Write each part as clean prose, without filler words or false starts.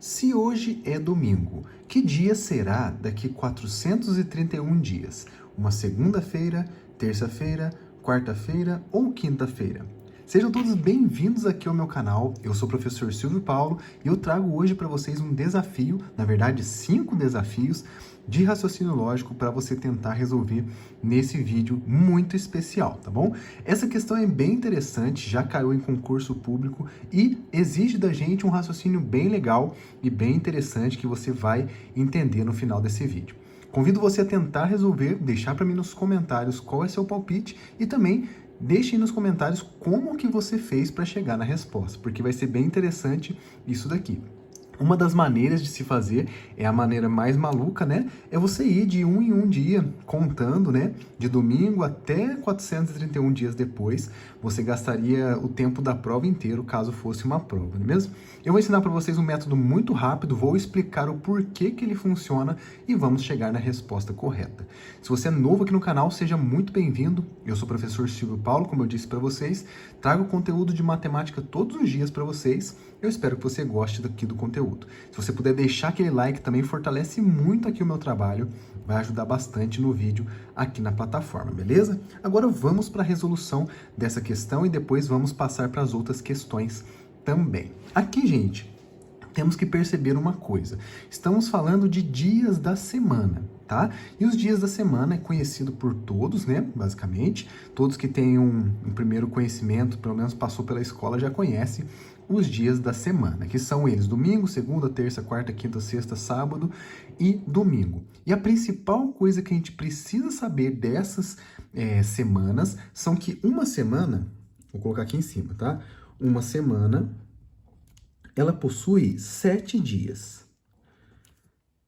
Se hoje é domingo, que dia será daqui 431 dias? Uma segunda-feira, terça-feira, quarta-feira ou quinta-feira? Sejam todos bem-vindos aqui ao meu canal. Eu sou o professor Silvio Paulo e eu trago hoje para vocês um desafio, na verdade 5 desafios de raciocínio lógico para você tentar resolver nesse vídeo muito especial, tá bom? Essa questão é bem interessante, já caiu em concurso público e exige da gente um raciocínio bem legal e bem interessante que você vai entender no final desse vídeo. Convido você a tentar resolver, deixar para mim nos comentários qual é seu palpite e também deixe aí nos comentários como que você fez para chegar na resposta, porque vai ser bem interessante isso daqui. Uma das maneiras de se fazer, é a maneira mais maluca, né? É você ir de um em um dia, contando, né? De domingo até 431 dias depois, você gastaria o tempo da prova inteiro, caso fosse uma prova, não é mesmo? Eu vou ensinar para vocês um método muito rápido, vou explicar o porquê que ele funciona e vamos chegar na resposta correta. Se você é novo aqui no canal, seja muito bem-vindo. Eu sou o professor Silvio Paulo, como eu disse para vocês, trago conteúdo de matemática todos os dias para vocês. Eu espero que você goste daqui do conteúdo. Se você puder deixar aquele like, também fortalece muito aqui o meu trabalho, vai ajudar bastante no vídeo aqui na plataforma, beleza? Agora vamos para a resolução dessa questão e depois vamos passar para as outras questões também. Aqui, gente, temos que perceber uma coisa. Estamos falando de dias da semana, tá? E os dias da semana é conhecido por todos, né? Basicamente, todos que têm um primeiro conhecimento, pelo menos passou pela escola, já conhecem os dias da semana, que são eles domingo, segunda, terça, quarta, quinta, sexta, sábado e domingo. E a principal coisa que a gente precisa saber dessas semanas são que uma semana, vou colocar aqui em cima, tá? Uma semana, ela possui 7 dias.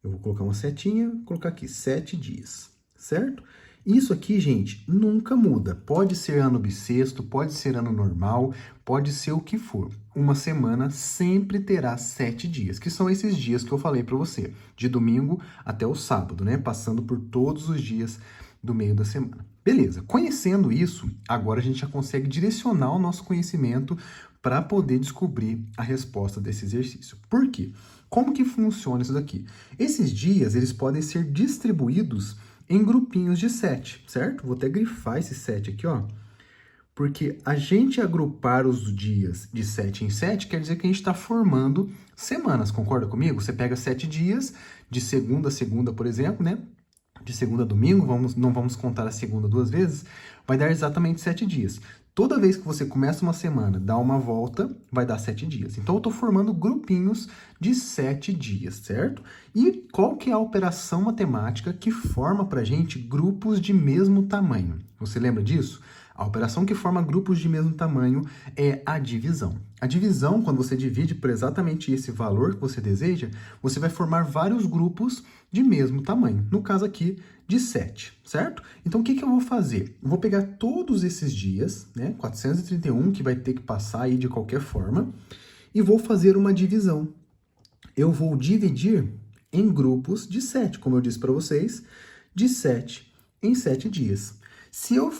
Eu vou colocar uma setinha, colocar aqui 7 dias, certo? Isso aqui, gente, nunca muda. Pode ser ano bissexto, pode ser ano normal, pode ser o que for. Uma semana sempre terá 7 dias, que são esses dias que eu falei para você, de domingo até o sábado, né? Passando por todos os dias do meio da semana. Beleza, conhecendo isso, agora a gente já consegue direcionar o nosso conhecimento para poder descobrir a resposta desse exercício. Por quê? Como que funciona isso daqui? Esses dias, eles podem ser distribuídos em grupinhos de 7, certo? Vou até grifar esse 7 aqui, ó. Porque a gente agrupar os dias de 7 em 7 quer dizer que a gente está formando semanas, concorda comigo? Você pega 7 dias, de segunda a segunda, por exemplo, né? De segunda a domingo, não vamos contar a segunda 2 vezes, vai dar exatamente 7 dias. Toda vez que você começa uma semana, dá uma volta, vai dar 7 dias. Então, eu estou formando grupinhos de 7 dias, certo? E qual que é a operação matemática que forma para a gente grupos de mesmo tamanho? Você lembra disso? A operação que forma grupos de mesmo tamanho é a divisão. A divisão, quando você divide por exatamente esse valor que você deseja, você vai formar vários grupos de mesmo tamanho. No caso aqui, de 7, certo? Então, o que eu vou fazer? Eu vou pegar todos esses dias, né, 431, que vai ter que passar aí de qualquer forma, e vou fazer uma divisão. Eu vou dividir em grupos de 7, como eu disse para vocês, de 7 em 7 dias. Se eu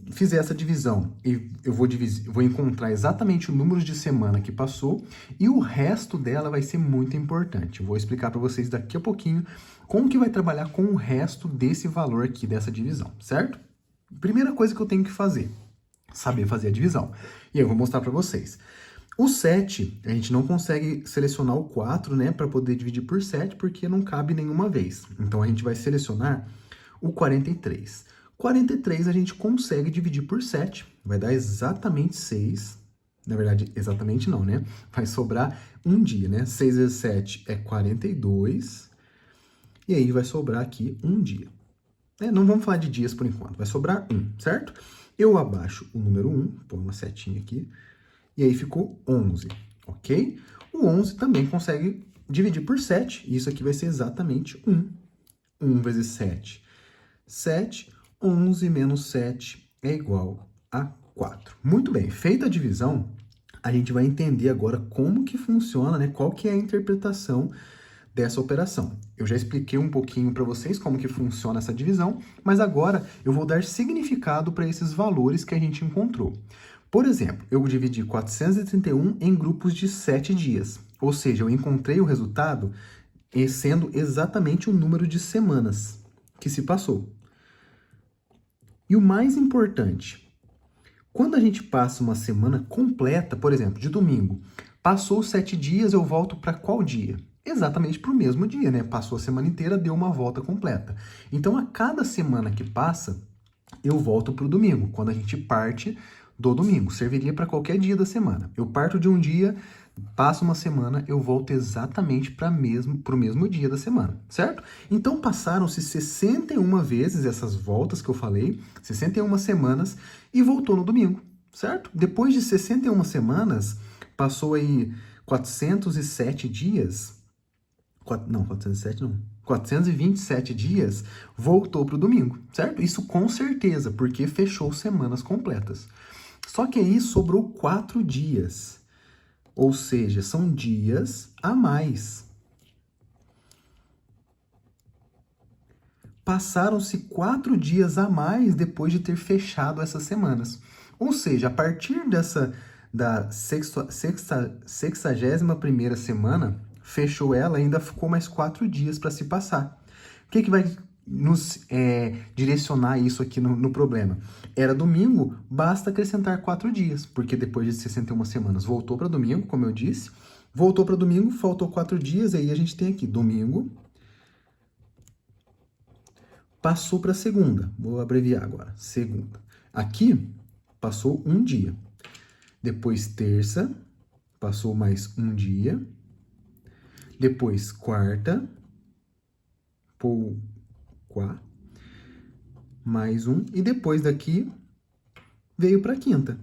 fizer essa divisão e eu vou encontrar exatamente o número de semana que passou e o resto dela vai ser muito importante. Eu vou explicar para vocês daqui a pouquinho como que vai trabalhar com o resto desse valor aqui dessa divisão, certo? Primeira coisa que eu tenho que fazer, saber fazer a divisão. E eu vou mostrar para vocês. O 7, a gente não consegue selecionar o 4, né, para poder dividir por 7, porque não cabe nenhuma vez. Então, a gente vai selecionar o 43. 43 a gente consegue dividir por 7, vai dar exatamente 6. Na verdade, exatamente não, né? Vai sobrar um dia, né? 6 vezes 7 é 42. E aí vai sobrar aqui um dia. Não vamos falar de dias por enquanto, vai sobrar 1, certo? Eu abaixo o número 1, põe uma setinha aqui, e aí ficou 11, ok? O 11 também consegue dividir por 7, e isso aqui vai ser exatamente 1. 1 vezes 7, 7. 11 menos 7 é igual a 4. Muito bem, feita a divisão, a gente vai entender agora como que funciona, né? Qual que é a interpretação dessa operação. Eu já expliquei um pouquinho para vocês como que funciona essa divisão, mas agora eu vou dar significado para esses valores que a gente encontrou. Por exemplo, eu dividi 431 em grupos de 7 dias. Ou seja, eu encontrei o resultado sendo exatamente o número de semanas que se passou. E o mais importante, quando a gente passa uma semana completa, por exemplo, de domingo, passou 7 dias, eu volto para qual dia? Exatamente para o mesmo dia, né? Passou a semana inteira, deu uma volta completa. Então, a cada semana que passa, eu volto para o domingo, quando a gente parte do domingo. Serviria para qualquer dia da semana. Eu parto de um dia, passo uma semana, eu volto exatamente para o mesmo dia da semana, certo? Então passaram-se 61 vezes essas voltas que eu falei, 61 semanas, e voltou no domingo, certo? Depois de 61 semanas, passou aí 407 dias, não, 407 não, 427 dias, voltou para o domingo, certo? Isso com certeza, porque fechou semanas completas. Só que aí sobrou 4 dias. Ou seja, são dias a mais. Passaram-se 4 dias a mais depois de ter fechado essas semanas. Ou seja, a partir da 61ª semana, fechou ela, ainda ficou mais 4 dias para se passar. O que vai nos direcionar isso aqui no problema? Era domingo, basta acrescentar 4 dias, porque depois de 61 semanas voltou para domingo, como eu disse, voltou para domingo, faltou 4 dias, aí a gente tem aqui domingo, passou para segunda, vou abreviar agora, segunda. Aqui, passou um dia. Depois terça, passou mais um dia. Depois quarta, mais um. E depois daqui, veio para quinta.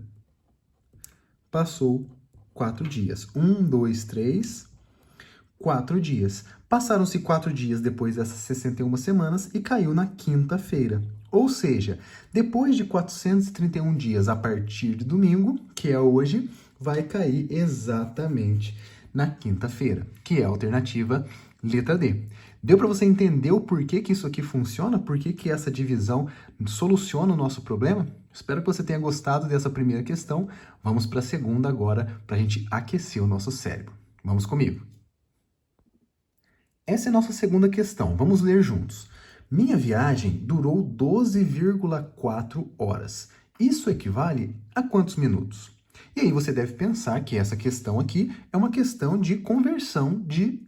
Passou 4 dias. 1, 2, 3, 4 dias. Passaram-se 4 dias depois dessas 61 semanas e caiu na quinta-feira. Ou seja, depois de 431 dias a partir de domingo, que é hoje, vai cair exatamente na quinta-feira, que é a alternativa letra D. Deu para você entender o porquê que isso aqui funciona? Por que essa divisão soluciona o nosso problema? Espero que você tenha gostado dessa primeira questão. Vamos para a segunda agora, para a gente aquecer o nosso cérebro. Vamos comigo. Essa é a nossa segunda questão. Vamos ler juntos. Minha viagem durou 12,4 horas. Isso equivale a quantos minutos? E aí você deve pensar que essa questão aqui é uma questão de conversão de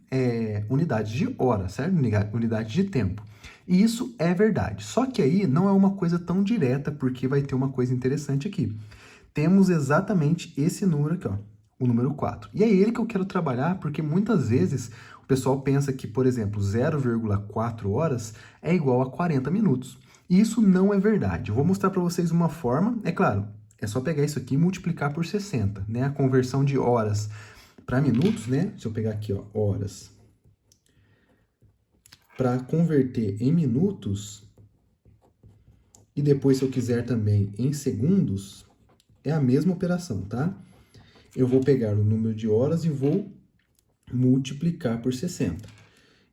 unidade de hora, certo? Unidade de tempo. E isso é verdade. Só que aí não é uma coisa tão direta, porque vai ter uma coisa interessante aqui. Temos exatamente esse número aqui, ó, o número 4. E é ele que eu quero trabalhar, porque muitas vezes o pessoal pensa que, por exemplo, 0,4 horas é igual a 40 minutos. E isso não é verdade. Eu vou mostrar para vocês uma forma, é claro, é só pegar isso aqui e multiplicar por 60, né? A conversão de horas para minutos, né? Se eu pegar aqui, ó, horas, para converter em minutos, e depois se eu quiser também em segundos, é a mesma operação, tá? Eu vou pegar o número de horas e vou multiplicar por 60.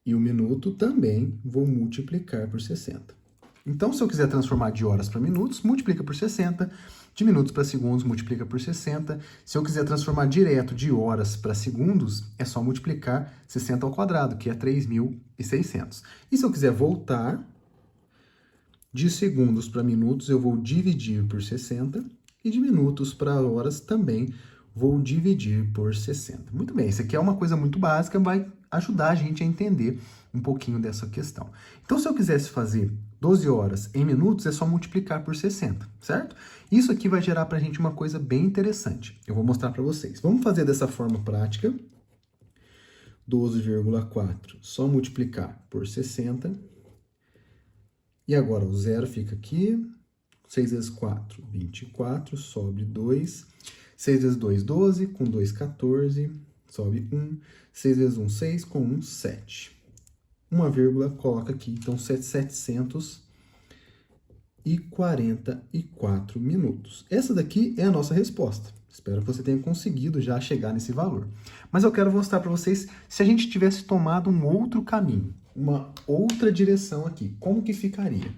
E o minuto também vou multiplicar por 60. Então, se eu quiser transformar de horas para minutos, multiplica por 60. De minutos para segundos, multiplica por 60. Se eu quiser transformar direto de horas para segundos, é só multiplicar 60 ao quadrado, que é 3.600. E se eu quiser voltar de segundos para minutos, eu vou dividir por 60. E de minutos para horas também vou dividir por 60. Muito bem, isso aqui é uma coisa muito básica, vai ajudar a gente a entender um pouquinho dessa questão. Então, se eu quisesse fazer 12 horas em minutos, é só multiplicar por 60, certo? Isso aqui vai gerar para a gente uma coisa bem interessante. Eu vou mostrar para vocês. Vamos fazer dessa forma prática. 12,4, só multiplicar por 60. E agora o zero fica aqui. 6 vezes 4, 24, sobe 2. 6 vezes 2, 12, com 2, 14, sobe 1. 6 vezes 1, 6, com 1, 7. Uma vírgula, coloca aqui, então 744 minutos. Essa daqui é a nossa resposta. Espero que você tenha conseguido já chegar nesse valor. Mas eu quero mostrar para vocês se a gente tivesse tomado um outro caminho, uma outra direção aqui, como que ficaria?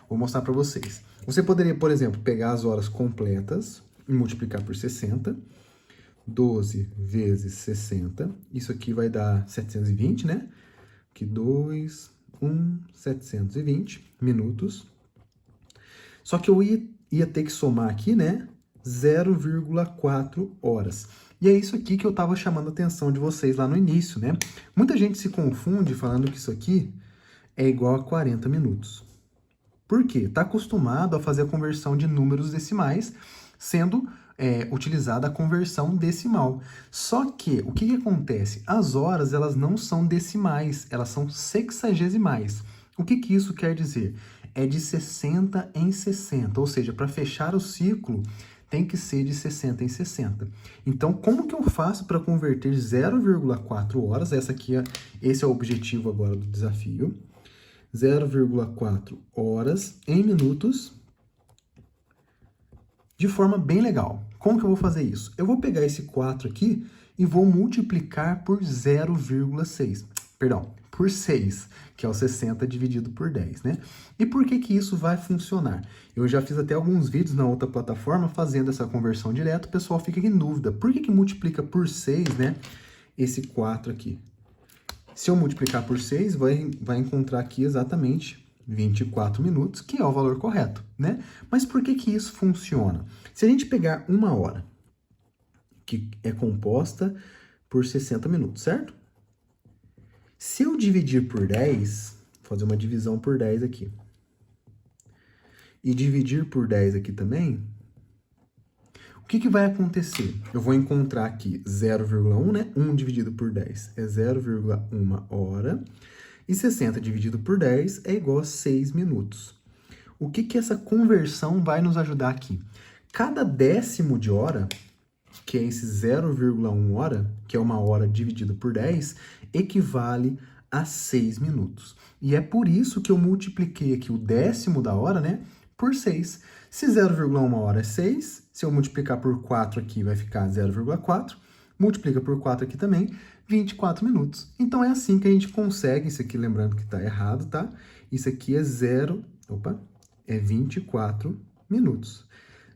Vou mostrar para vocês. Você poderia, por exemplo, pegar as horas completas e multiplicar por 60. 12 vezes 60, isso aqui vai dar 720, né? Aqui 2, 720 minutos. Só que eu ia ter que somar aqui, né? 0,4 horas. E é isso aqui que eu estava chamando a atenção de vocês lá no início, né? Muita gente se confunde falando que isso aqui é igual a 40 minutos. Por quê? Está acostumado a fazer a conversão de números decimais, sendo utilizada a conversão decimal. Só que, o que acontece? As horas, elas não são decimais, elas são sexagesimais. O que isso quer dizer? É de 60 em 60, ou seja, para fechar o ciclo, tem que ser de 60 em 60. Então, como que eu faço para converter 0,4 horas? Esse é o objetivo agora do desafio. 0,4 horas em minutos de forma bem legal. Como que eu vou fazer isso? Eu vou pegar esse 4 aqui e vou multiplicar por 0,6. Perdão, por 6, que é o 60 dividido por 10, né? E por que isso vai funcionar? Eu já fiz até alguns vídeos na outra plataforma fazendo essa conversão direto, o pessoal fica em dúvida. Por que multiplica por 6, né? Esse 4 aqui. Se eu multiplicar por 6, vai encontrar aqui exatamente 24 minutos, que é o valor correto, né? Mas por que isso funciona? Se a gente pegar uma hora, que é composta por 60 minutos, certo? Se eu dividir por 10, vou fazer uma divisão por 10 aqui, e dividir por 10 aqui também, o que vai acontecer? Eu vou encontrar aqui 0,1, né? 1 dividido por 10 é 0,1 hora. E 60 dividido por 10 é igual a 6 minutos. O que essa conversão vai nos ajudar aqui? Cada décimo de hora, que é esse 0,1 hora, que é uma hora dividida por 10, equivale a 6 minutos. E é por isso que eu multipliquei aqui o décimo da hora, né, por 6. Se 0,1 hora é 6, se eu multiplicar por 4 aqui vai ficar 0,4, multiplica por 4 aqui também, 24 minutos. Então é assim que a gente consegue, isso aqui lembrando que está errado, tá? Isso aqui é 24 minutos.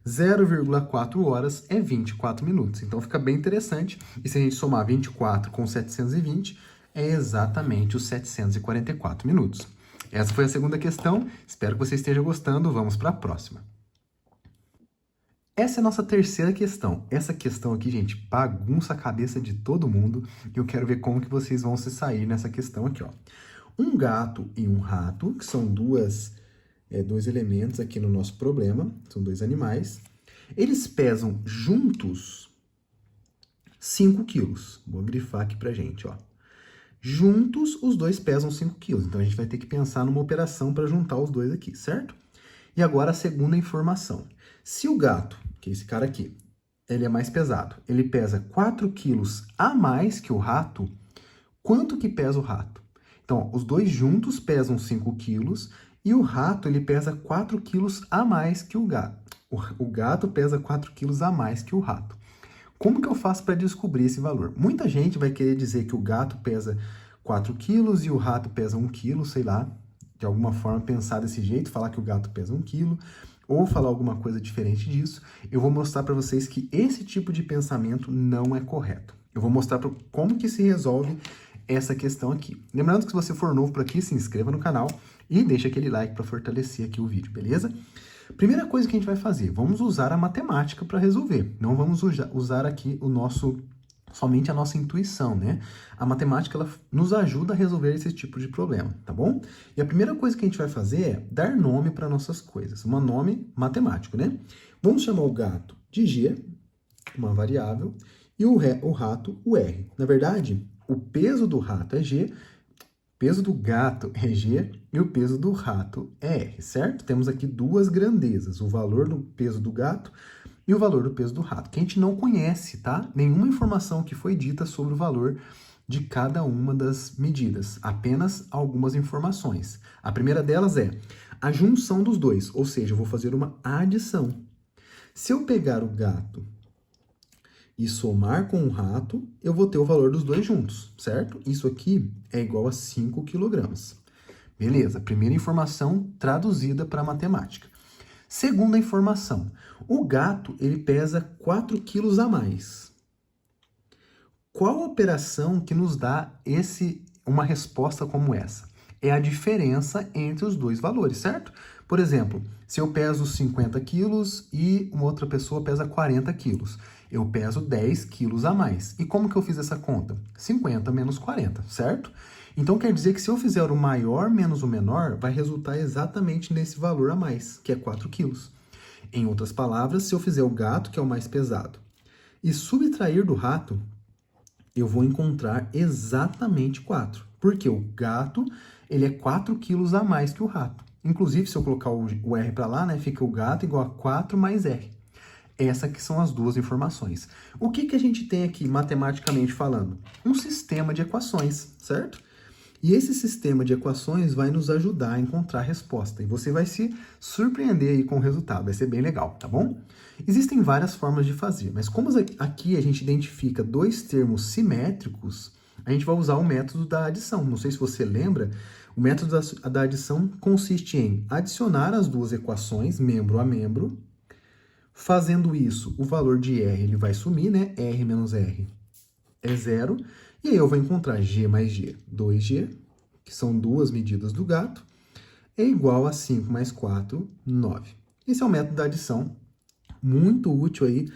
0,4 horas é 24 minutos. Então fica bem interessante. E se a gente somar 24 com 720, é exatamente os 744 minutos. Essa foi a segunda questão. Espero que você esteja gostando. Vamos para a próxima. Essa é a nossa terceira questão. Essa questão aqui, gente, bagunça a cabeça de todo mundo. E eu quero ver como que vocês vão se sair nessa questão aqui, ó. Um gato e um rato, que são dois elementos aqui no nosso problema, são dois animais. Eles pesam juntos 5 quilos. Vou grifar aqui pra gente, ó. Juntos, os dois pesam 5 quilos. Então, a gente vai ter que pensar numa operação para juntar os dois aqui, certo? E agora a segunda informação. Se o gato, que é esse cara aqui, ele é mais pesado, ele pesa 4 quilos a mais que o rato, quanto que pesa o rato? Então, ó, os dois juntos pesam 5 quilos e o rato, ele pesa 4 quilos a mais que o gato. O gato pesa 4 quilos a mais que o rato. Como que eu faço para descobrir esse valor? Muita gente vai querer dizer que o gato pesa 4 quilos e o rato pesa 1 quilo, sei lá, de alguma forma pensar desse jeito, falar que o gato pesa 1 quilo, ou falar alguma coisa diferente disso. Eu vou mostrar para vocês que esse tipo de pensamento não é correto. Eu vou mostrar como que se resolve essa questão aqui. Lembrando que se você for novo por aqui, se inscreva no canal e deixa aquele like para fortalecer aqui o vídeo, beleza? Primeira coisa que a gente vai fazer, vamos usar a matemática para resolver. Não vamos usar aqui somente a nossa intuição, né? A matemática, ela nos ajuda a resolver esse tipo de problema, tá bom? E a primeira coisa que a gente vai fazer é dar nome para nossas coisas. Um nome matemático, né? Vamos chamar o gato de G, uma variável, e o rato, o R. Na verdade, o peso do rato é G, o peso do gato é G e o peso do rato é R, certo? Temos aqui duas grandezas, o valor do peso do gato e o valor do peso do rato, que a gente não conhece, tá? Nenhuma informação que foi dita sobre o valor de cada uma das medidas, apenas algumas informações. A primeira delas é a junção dos dois, ou seja, eu vou fazer uma adição. Se eu pegar o gato e somar com o rato, eu vou ter o valor dos dois juntos, certo? Isso aqui é igual a 5 quilogramas. Beleza, primeira informação traduzida para a matemática. Segunda informação, o gato, ele pesa 4 quilos a mais. Qual operação que nos dá uma resposta como essa? É a diferença entre os dois valores, certo? Por exemplo, se eu peso 50 quilos e uma outra pessoa pesa 40 quilos, eu peso 10 quilos a mais. E como que eu fiz essa conta? 50 menos 40, certo? Então quer dizer que se eu fizer o maior menos o menor, vai resultar exatamente nesse valor a mais, que é 4 quilos. Em outras palavras, se eu fizer o gato, que é o mais pesado, e subtrair do rato, eu vou encontrar exatamente 4. Porque o gato, ele é 4 quilos a mais que o rato. Inclusive, se eu colocar o R para lá, né, fica o gato igual a 4 mais R. Essas que são as duas informações. O que a gente tem aqui, matematicamente falando? Um sistema de equações, certo? E esse sistema de equações vai nos ajudar a encontrar a resposta. E você vai se surpreender aí com o resultado. Vai ser bem legal, tá bom? Existem várias formas de fazer, mas como aqui a gente identifica dois termos simétricos, a gente vai usar o método da adição. Não sei se você lembra, o método da adição consiste em adicionar as duas equações, membro a membro. Fazendo isso, o valor de R ele vai sumir, né? R menos R é zero. E aí eu vou encontrar G mais G, 2G, que são duas medidas do gato, é igual a 5 mais 4, 9. Esse é o método da adição, muito útil aí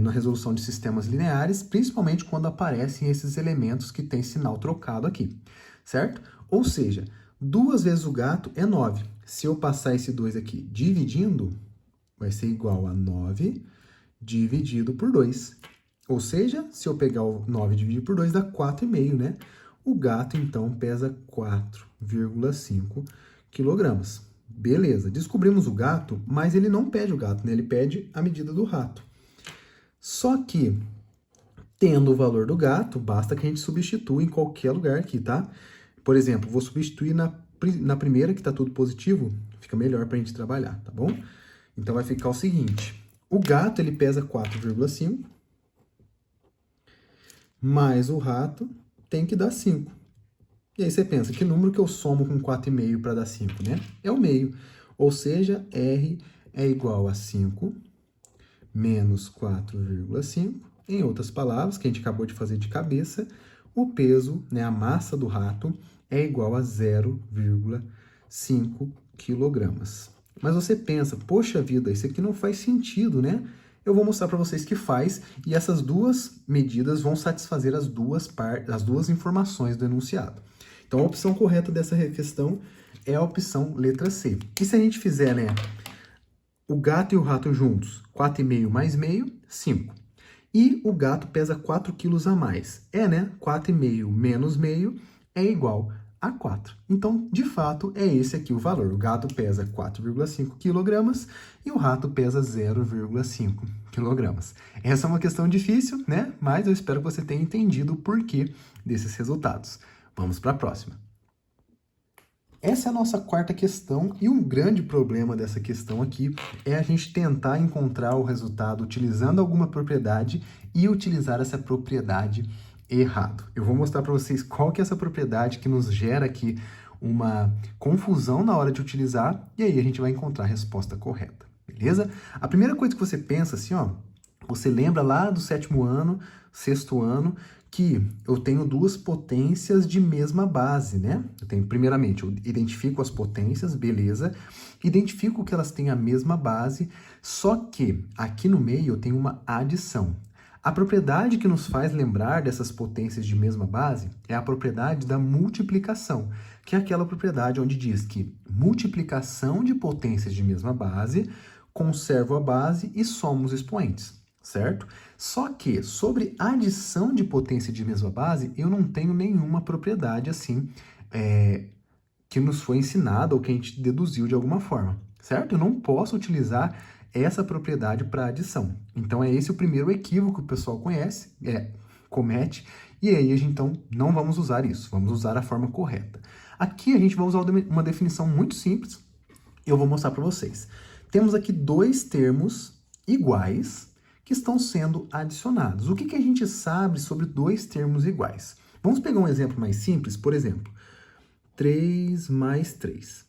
na resolução de sistemas lineares, principalmente quando aparecem esses elementos que têm sinal trocado aqui, certo? Ou seja, 2 vezes o gato é 9. Se eu passar esse 2 aqui dividindo, vai ser igual a 9 dividido por 2. Ou seja, se eu pegar o 9 e dividir por 2, dá 4,5, né? O gato, então, pesa 4,5 quilogramas. Beleza, descobrimos o gato, mas ele não pede o gato, né? Ele pede a medida do rato. Só que, tendo o valor do gato, basta que a gente substitua em qualquer lugar aqui, tá? Por exemplo, vou substituir na primeira, que está tudo positivo, fica melhor para a gente trabalhar, tá bom? Então, vai ficar o seguinte, o gato, ele pesa 4,5, mais o rato tem que dar 5. E aí você pensa, que número que eu somo com 4,5 para dar 5, né? É o meio. Ou seja, R é igual a 5 menos 4,5. Em outras palavras, que a gente acabou de fazer de cabeça, o peso, né, a massa do rato, é igual a 0,5 quilogramas. Mas você pensa, poxa vida, isso aqui não faz sentido, né? Eu vou mostrar para vocês que faz, e essas duas medidas vão satisfazer as duas informações do enunciado. Então, a opção correta dessa questão é a opção letra C. E se a gente fizer, né, o gato e o rato juntos, 4,5 mais meio, 5. E o gato pesa 4 quilos a mais. Né? 4,5 menos meio é igual a 4. Então, de fato, é esse aqui o valor. O gato pesa 4,5 quilogramas e o rato pesa 0,5 quilogramas. Essa é uma questão difícil, né? Mas eu espero que você tenha entendido o porquê desses resultados. Vamos para a próxima. Essa é a nossa quarta questão, e um grande problema dessa questão aqui é a gente tentar encontrar o resultado utilizando alguma propriedade e utilizar essa propriedade errado. Eu vou mostrar para vocês qual que é essa propriedade que nos gera aqui uma confusão na hora de utilizar, e aí a gente vai encontrar a resposta correta, beleza? A primeira coisa que você pensa assim, ó, você lembra lá do 7º ano, 6º ano, que eu tenho duas potências de mesma base, né? Primeiramente, eu identifico as potências, beleza. Identifico que elas têm a mesma base, só que aqui no meio eu tenho uma adição. A propriedade que nos faz lembrar dessas potências de mesma base é a propriedade da multiplicação, que é aquela propriedade onde diz que multiplicação de potências de mesma base, conservo a base e somo os expoentes. Certo? Só que sobre adição de potência de mesma base, eu não tenho nenhuma propriedade assim que nos foi ensinada ou que a gente deduziu de alguma forma, certo? Eu não posso utilizar essa propriedade para adição. Então, é esse o primeiro equívoco que o pessoal comete, e aí a gente, então, não vamos usar isso, vamos usar a forma correta. Aqui a gente vai usar uma definição muito simples, eu vou mostrar para vocês. Temos aqui dois termos iguais, que estão sendo adicionados. O que a gente sabe sobre dois termos iguais? Vamos pegar um exemplo mais simples, por exemplo, 3 mais 3.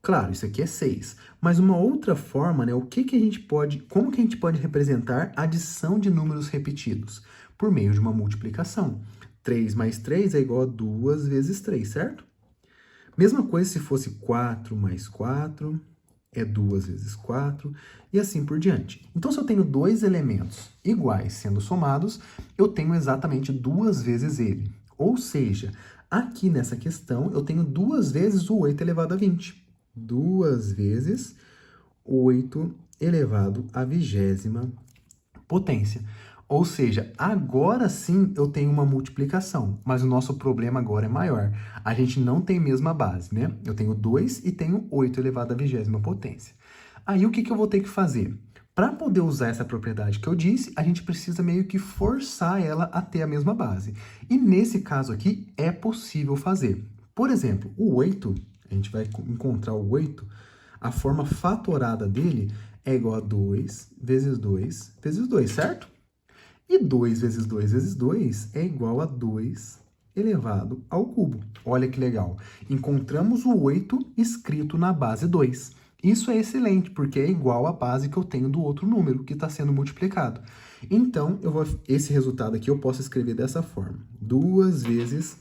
Claro, isso aqui é 6, mas uma outra forma, né, como que a gente pode representar a adição de números repetidos? por meio de uma multiplicação. 3 mais 3 é igual a 2 vezes 3, certo? Mesma coisa se fosse 4 mais 4, é 2 vezes 4, e assim por diante. Então, se eu tenho dois elementos iguais sendo somados, eu tenho exatamente 2 vezes ele. Ou seja, aqui nessa questão, eu tenho 2 vezes o 8 elevado a 20. 2 vezes 8 elevado à 20ª potência. Ou seja, agora sim eu tenho uma multiplicação, mas o nosso problema agora é maior. A gente não tem a mesma base, né? Eu tenho 2 e tenho 8 elevado à 20ª potência. Aí o que eu vou ter que fazer? Para poder usar essa propriedade que eu disse, a gente precisa meio que forçar ela a ter a mesma base. E nesse caso aqui, é possível fazer. Por exemplo, o 8, a gente vai encontrar o 8, a forma fatorada dele é igual a 2 vezes 2 vezes 2, certo? E 2 vezes 2 vezes 2 é igual a 2 elevado ao cubo. Olha que legal. Encontramos o 8 escrito na base 2. Isso é excelente, porque é igual à base que eu tenho do outro número, que está sendo multiplicado. Então, esse resultado aqui eu posso escrever dessa forma. 2 vezes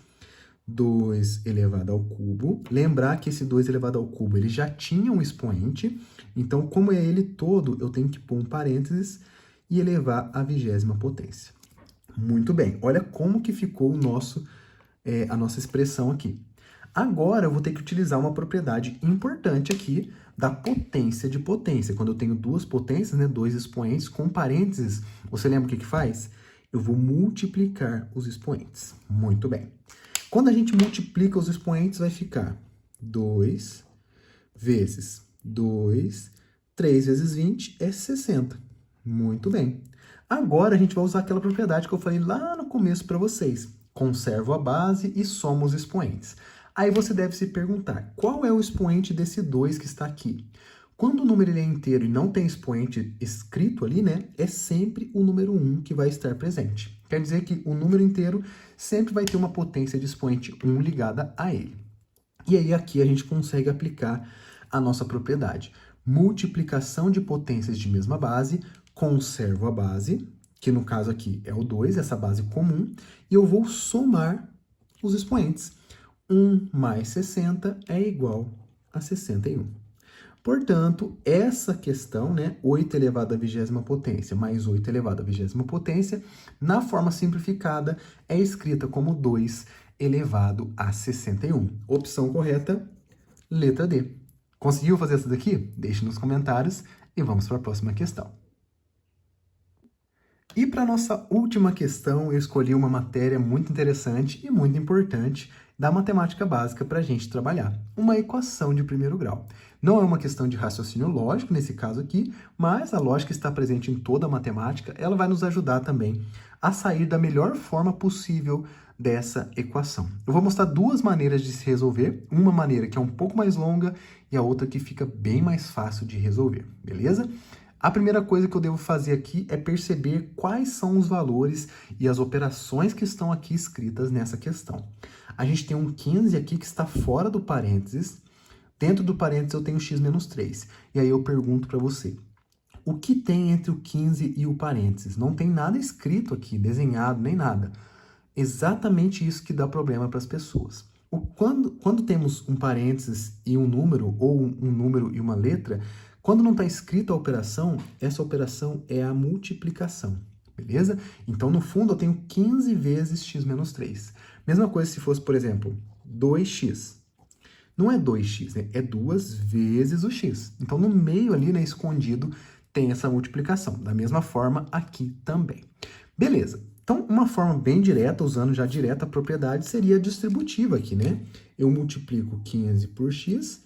2 elevado ao cubo. Lembrar que esse 2 elevado ao cubo ele já tinha um expoente. Então, como é ele todo, eu tenho que pôr um parênteses e elevar à 20ª potência. Muito bem, olha como que ficou a nossa expressão aqui. Agora eu vou ter que utilizar uma propriedade importante aqui da potência de potência. Quando eu tenho duas potências, né, dois expoentes com parênteses, você lembra o que faz? Eu vou multiplicar os expoentes. Muito bem. Quando a gente multiplica os expoentes, vai ficar 2 vezes 2, 3 vezes 20 é 60. Muito bem. Agora a gente vai usar aquela propriedade que eu falei lá no começo para vocês. Conservo a base e somo os expoentes. Aí você deve se perguntar, qual é o expoente desse 2 que está aqui? Quando o número ele é inteiro e não tem expoente escrito ali, né, é sempre o número 1 que vai estar presente. Quer dizer que o número inteiro sempre vai ter uma potência de expoente 1 ligada a ele. E aí aqui a gente consegue aplicar a nossa propriedade. Multiplicação de potências de mesma base, conservo a base, que no caso aqui é o 2, essa base comum, e eu vou somar os expoentes. 1 mais 60 é igual a 61. Portanto, essa questão, né, 8 elevado à 20ª potência mais 8 elevado à 20ª potência, na forma simplificada, é escrita como 2 elevado a 61. Opção correta, letra D. Conseguiu fazer essa daqui? Deixe nos comentários e vamos para a próxima questão. E para nossa última questão, eu escolhi uma matéria muito interessante e muito importante da matemática básica para a gente trabalhar, uma equação de primeiro grau. Não é uma questão de raciocínio lógico nesse caso aqui, mas a lógica está presente em toda a matemática, ela vai nos ajudar também a sair da melhor forma possível dessa equação. Eu vou mostrar duas maneiras de se resolver, uma maneira que é um pouco mais longa e a outra que fica bem mais fácil de resolver, beleza? A primeira coisa que eu devo fazer aqui é perceber quais são os valores e as operações que estão aqui escritas nessa questão. A gente tem um 15 aqui que está fora do parênteses. Dentro do parênteses eu tenho x menos 3. E aí eu pergunto para você, o que tem entre o 15 e o parênteses? Não tem nada escrito aqui, desenhado, nem nada. Exatamente isso que dá problema para as pessoas. Quando temos um parênteses e um número, ou um número e uma letra, quando não está escrita a operação, essa operação é a multiplicação, beleza? Então, no fundo, eu tenho 15 vezes x menos 3. Mesma coisa se fosse, por exemplo, 2x. Não é 2x, né? É 2 vezes o x. Então, no meio ali, né, escondido, tem essa multiplicação. Da mesma forma, aqui também. Beleza. Então, uma forma bem direta, usando já direto a propriedade, seria a distributiva aqui, né? Eu multiplico 15 por x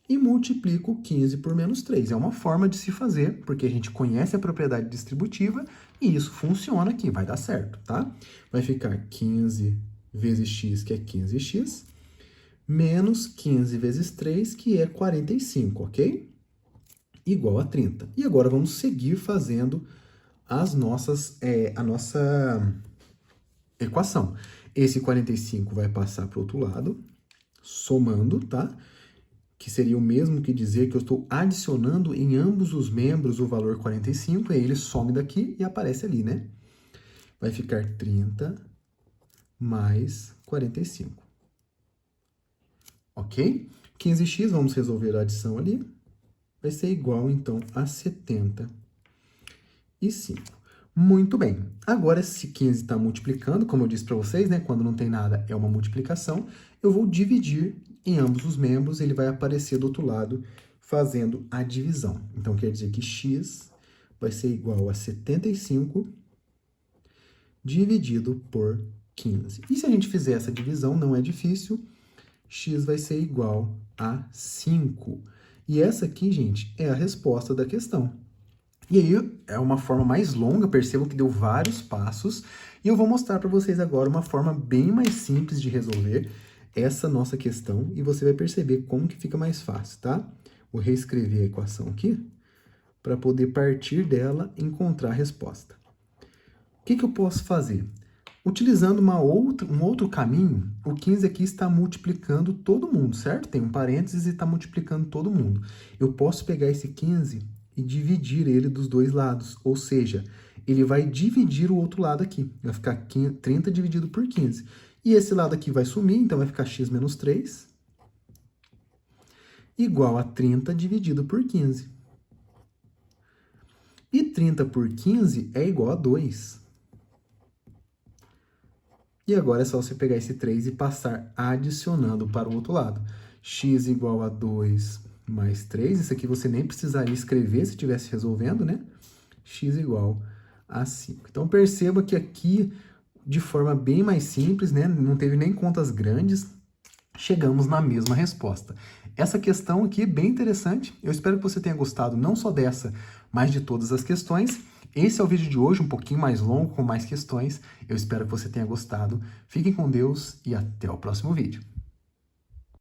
e multiplico 15 por menos 3. É uma forma de se fazer, porque a gente conhece a propriedade distributiva e isso funciona aqui, vai dar certo, tá? Vai ficar 15 vezes x, que é 15x, menos 15 vezes 3, que é 45, ok? Igual a 30. E agora vamos seguir fazendo a nossa equação. Esse 45 vai passar para o outro lado, somando, tá? Que seria o mesmo que dizer que eu estou adicionando em ambos os membros o valor 45, e aí ele some daqui e aparece ali, né? vai ficar 30 mais 45. Ok? 15x, vamos resolver a adição ali, vai ser igual, então, a 75. Muito bem. Agora, se 15 está multiplicando, como eu disse para vocês, né, quando não tem nada é uma multiplicação, eu vou dividir em ambos os membros, ele vai aparecer do outro lado fazendo a divisão. Então, quer dizer que x vai ser igual a 75 dividido por 15. E se a gente fizer essa divisão, não é difícil, x vai ser igual a 5. E essa aqui, gente, é a resposta da questão. E aí é uma forma mais longa, percebam que deu vários passos, e eu vou mostrar para vocês agora uma forma bem mais simples de resolver essa nossa questão, e você vai perceber como que fica mais fácil, tá? Vou reescrever a equação aqui, para poder partir dela e encontrar a resposta. O que eu posso fazer? Utilizando um outro caminho, o 15 aqui está multiplicando todo mundo, certo? Tem um parênteses e está multiplicando todo mundo. Eu posso pegar esse 15 e dividir ele dos dois lados, ou seja, ele vai dividir o outro lado aqui. Vai ficar 30 dividido por 15. E esse lado aqui vai sumir, então vai ficar x menos 3 igual a 30 dividido por 15. E 30 por 15 é igual a 2. E agora é só você pegar esse 3 e passar adicionando para o outro lado. X igual a 2 mais 3. Isso aqui você nem precisaria escrever se estivesse resolvendo, né? X igual a 5. Então, perceba que aqui, de forma bem mais simples, né? Não teve nem contas grandes, chegamos na mesma resposta. Essa questão aqui é bem interessante. Eu espero que você tenha gostado não só dessa, mas de todas as questões. Esse é o vídeo de hoje, um pouquinho mais longo, com mais questões. Eu espero que você tenha gostado. Fiquem com Deus e até o próximo vídeo.